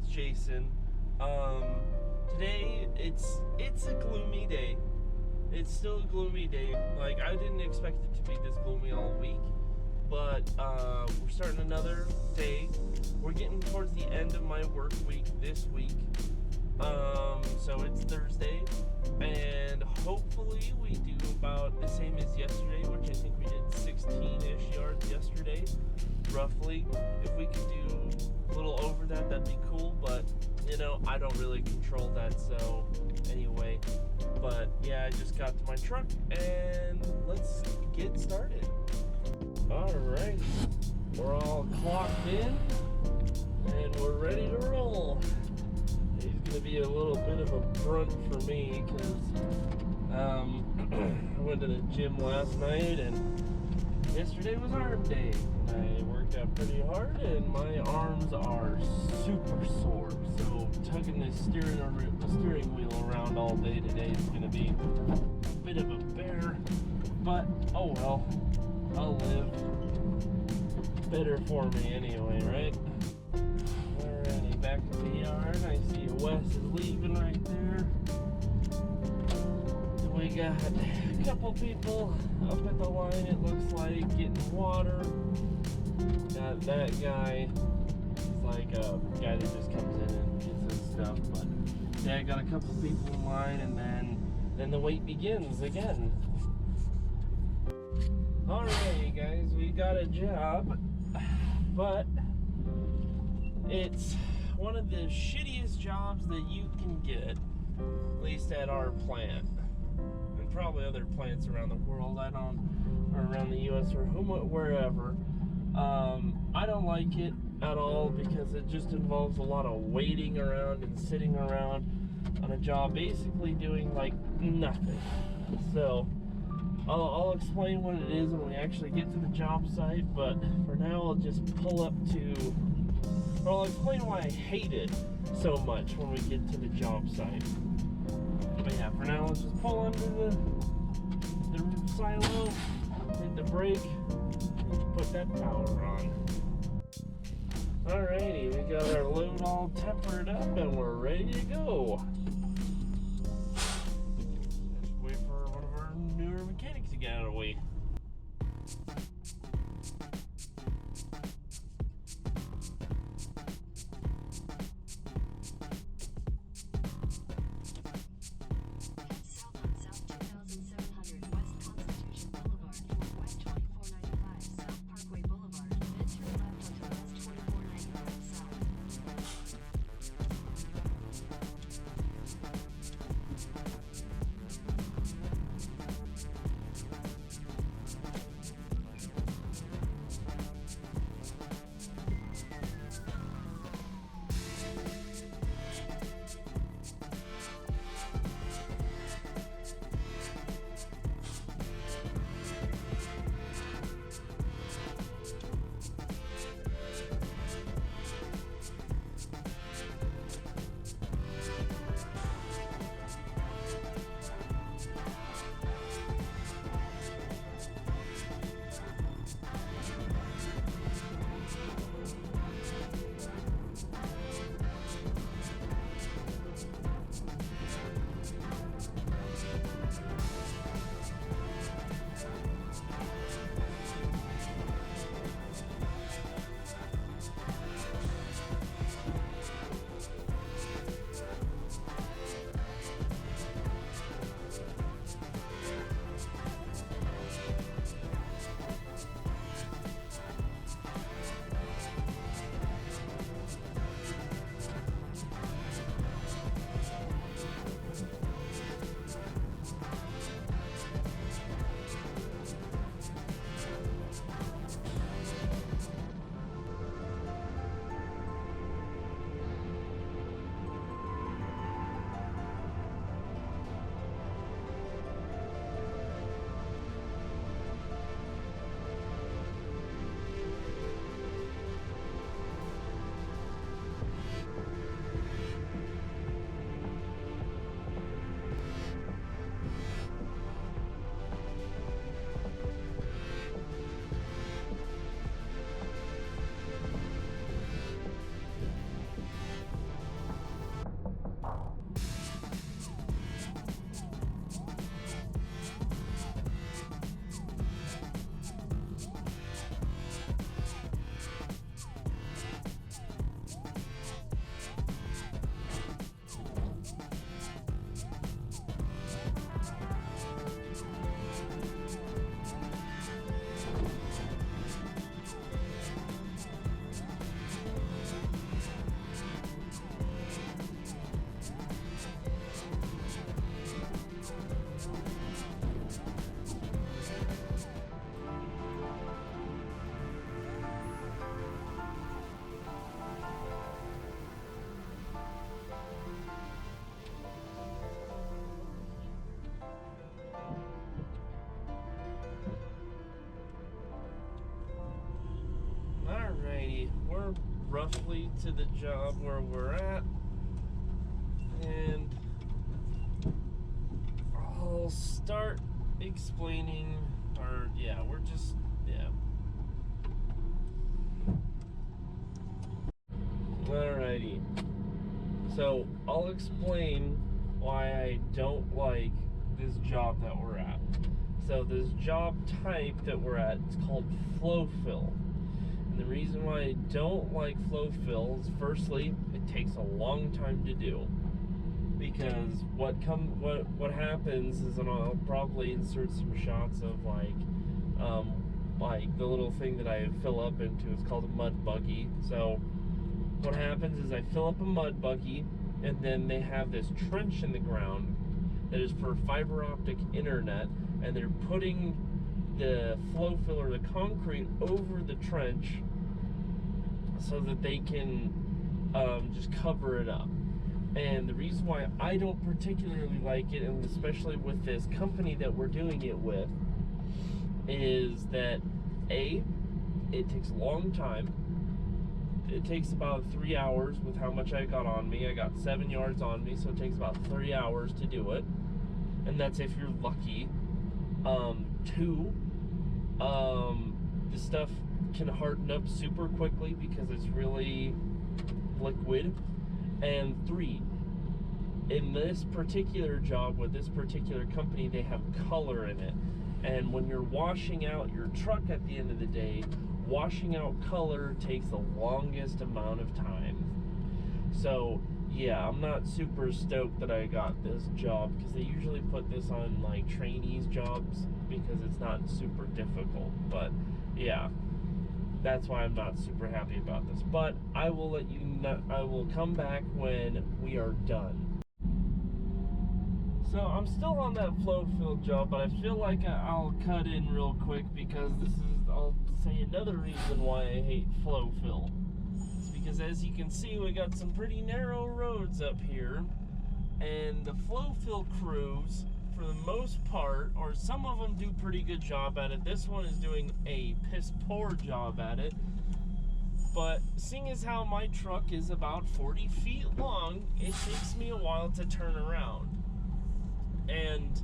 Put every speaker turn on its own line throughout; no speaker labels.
It's Jason. Today it's a gloomy day. It's still a gloomy day. Like, I didn't expect it to be this gloomy all week, but we're starting another day. We're getting towards the end of my work week this week. So it's Thursday, and hopefully we do about the same as yesterday, which I think we did 16-ish yards yesterday, roughly. If we could do a little over that, that'd be cool, but, you know, I don't really control that, so anyway. But, yeah, I just got to my truck, and let's get started. Alright, we're all clocked in, and we're ready to roll. He's going to be a little bit of a brunt for me, because I went to the gym last night, and yesterday was arm day. And I worked out pretty hard, and my arms are super sore. So tugging the steering wheel around all day today is going to be a bit of a bear. But, oh well, I'll live. Better for me anyway, right? Alrighty, back to the yard. I see Wes is leaving right there. We got a couple people up at the line, it looks like, getting water. Got that guy. He's like a guy that just comes in and gets his stuff. But yeah, I got a couple people in line, and then the wait begins again. Alrighty, guys, we got a job, but it's one of the shittiest jobs that you can get, at least at our plant. And probably other plants around the world, or around the US or wherever. I don't like it at all because it just involves a lot of waiting around and sitting around on a job, basically doing like nothing. So I'll explain what it is when we actually get to the job site, but for now I'll just pull up to, or I'll explain why I hate it so much when we get to the job site. But yeah, for now let's just pull under the silo, hit the brake, and put that power on. Alrighty, we got our load all tempered up and we're ready to go. Just wait for one of our newer mechanics to get out of the way. roughly to the job where we're at, and I'll start explaining, or yeah, we're just, yeah. Alrighty. So I'll explain why I don't like this job that we're at. So this job type that we're at is called FlowFill. And the reason why I don't like FlowFill is, firstly, it takes a long time to do. Because what happens is, and I'll probably insert some shots of like the little thing that I fill up into. It's called a mud buggy. So what happens is I fill up a mud buggy, and then they have this trench in the ground that is for fiber optic internet, and they're putting the flow filler, the concrete, over the trench so that they can just cover it up. And the reason why I don't particularly like it, and especially with this company that we're doing it with, is that A, it takes a long time. It takes about 3 hours with how much I got on me. I got 7 yards on me, so it takes about 3 hours to do it. And that's if you're lucky. 2, the stuff can harden up super quickly because it's really liquid. And 3, in this particular job with this particular company, they have color in it. And when you're washing out your truck at the end of the day, washing out color takes the longest amount of time. So yeah, I'm not super stoked that I got this job, because they usually put this on like trainees jobs because it's not super difficult. But yeah, that's why I'm not super happy about this. But I will let you know, I will come back when we are done. So I'm still on that FlowFill job, but I feel like I'll cut in real quick, because this is, I'll say another reason why I hate FlowFill. It's because, as you can see, we got some pretty narrow roads up here, and the FlowFill crews, for the most part, or some of them do pretty good job at it. This one is doing a piss poor job at it. But seeing as how my truck is about 40 feet long, it takes me a while to turn around. And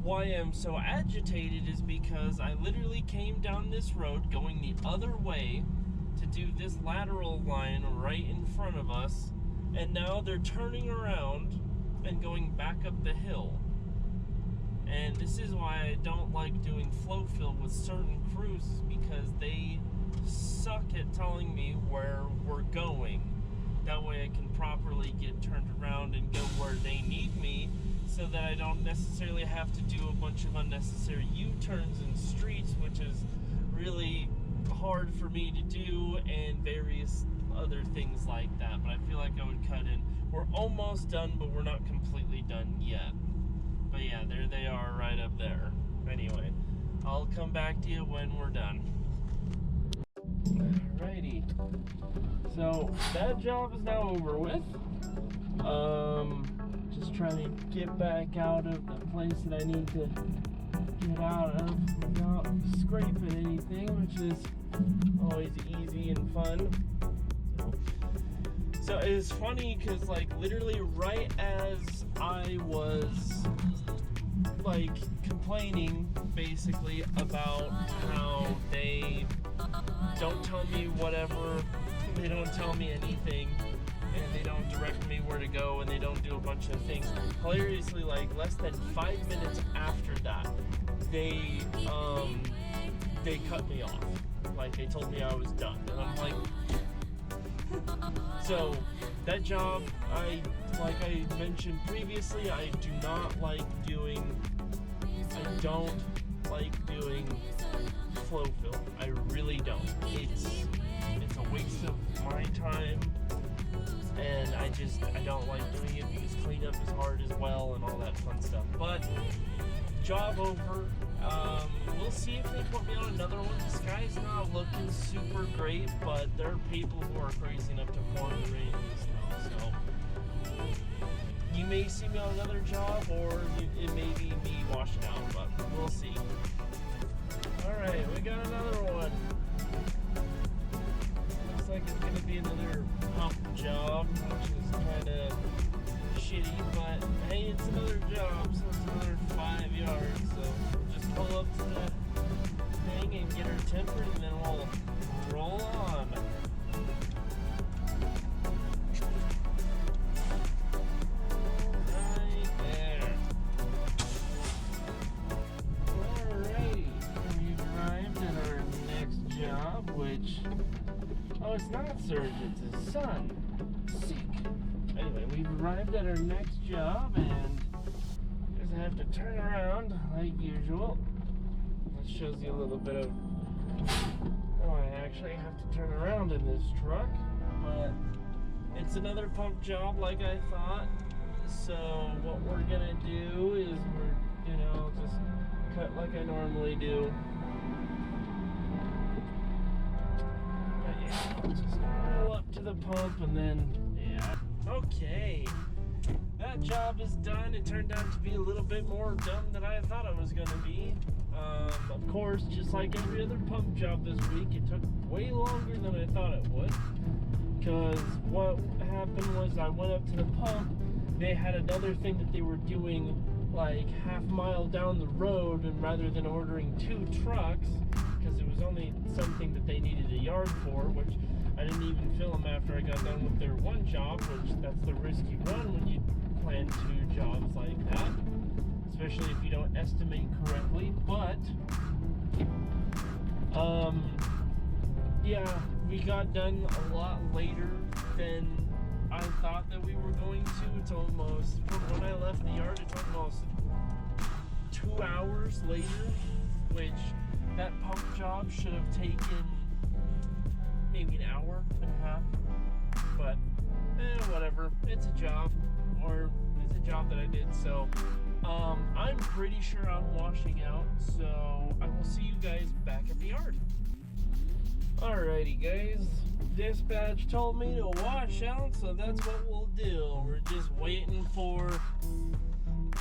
why I'm so agitated is because I literally came down this road going the other way to do this lateral line right in front of us, and now they're turning around and going back up the hill. And this is why I don't like doing FlowFill with certain crews, because they suck at telling me where we're going. That way I can properly get turned around and go where they need me, so that I don't necessarily have to do a bunch of unnecessary U-turns in streets, which is really hard for me to do, and various other things like that. But I feel like I would cut in. We're almost done, but we're not completely done yet. But yeah, there they are right up there. Anyway, I'll come back to you when we're done. Alrighty. So that job is now over with. Just trying to get back out of the place that I need to get out of without scraping anything, which is always easy and fun. So it's funny because, like, literally right as I was like complaining basically about how they don't tell me whatever, they don't tell me anything, and they don't direct me where to go, and they don't do a bunch of things. Hilariously, like less than 5 minutes after that, they cut me off. Like, they told me I was done, and I'm like, so that job, like I mentioned previously, I don't like doing FlowFill. I really don't. It's a waste of my time, and I don't like doing it because cleanup is hard as well and all that fun stuff. But job over. We'll see if they put me on another one. The sky's not looking super great, but there are people who are crazy enough to pour in the rain and the snow. So you may see me on another job, or it may be me washing out, but we'll see. Alright, we got another one. another pump job, which is kind of shitty, but hey, it's another job, so it's another 5 yards. So we'll just pull up to the thing and get her tempered, and then we'll roll on. Right there. Alrighty, we've arrived at our next job, which, oh, it's not Surge, it's his son. Sick. Anyway, we've arrived at our next job, and just have to turn around like usual. That shows you a little bit of, oh, I actually have to turn around in this truck, but it's another pump job like I thought. So what we're gonna do is we're, just cut like I normally do. But yeah, just roll up to the pump and then, yeah. Okay, that job is done. It turned out to be a little bit more dumb than I thought it was gonna be. Of course, just like every other pump job this week, it took way longer than I thought it would. Because what happened was I went up to the pump, they had another thing that they were doing like half-mile down the road, and rather than ordering 2 trucks, because it was only something that they needed a yard for, which I didn't even film after I got done with their one job, which that's the risk you run when you plan 2 jobs like that, especially if you don't estimate correctly. But yeah, we got done a lot later than I thought that we were going to. It's almost, from when I left the yard, it's almost 2 hours later, which that pump job should have taken maybe an hour and a half. But whatever, it's a job, or it's a job that I did. So I'm pretty sure I'm washing out, so I will see you guys back at the yard. Alrighty guys, dispatch told me to wash out, so that's what we'll do. We're just waiting for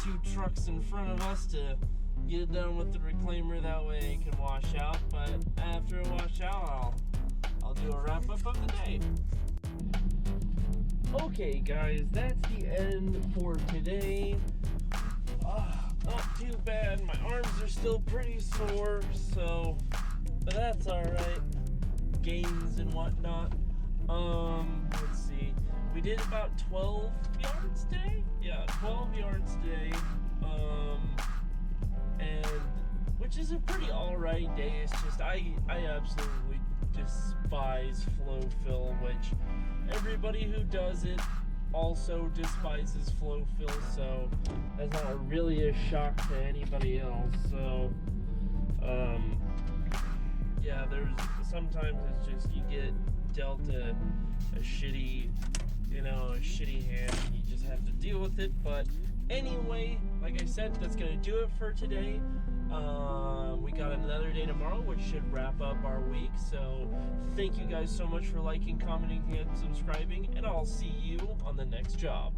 2 trucks in front of us to get done with the reclaimer, that way it can wash out. But after I wash out, I'll do a wrap up of the day. Okay guys, that's the end for today. Not too bad, my arms are still pretty sore, so, but that's alright. Gains and whatnot. Let's see, we did about 12 yards today. Yeah, 12 yards today. And which is a pretty alright day. It's just I absolutely despise FlowFill, which everybody who does it also despises FlowFill, so that's not really a shock to anybody else. So yeah, there's sometimes it's just you get dealt a shitty, a shitty hand, and you just have to deal with it. But anyway, like I said, that's gonna do it for today. We got another day tomorrow, which should wrap up our week. So thank you guys so much for liking, commenting, and subscribing, and I'll see you on the next job.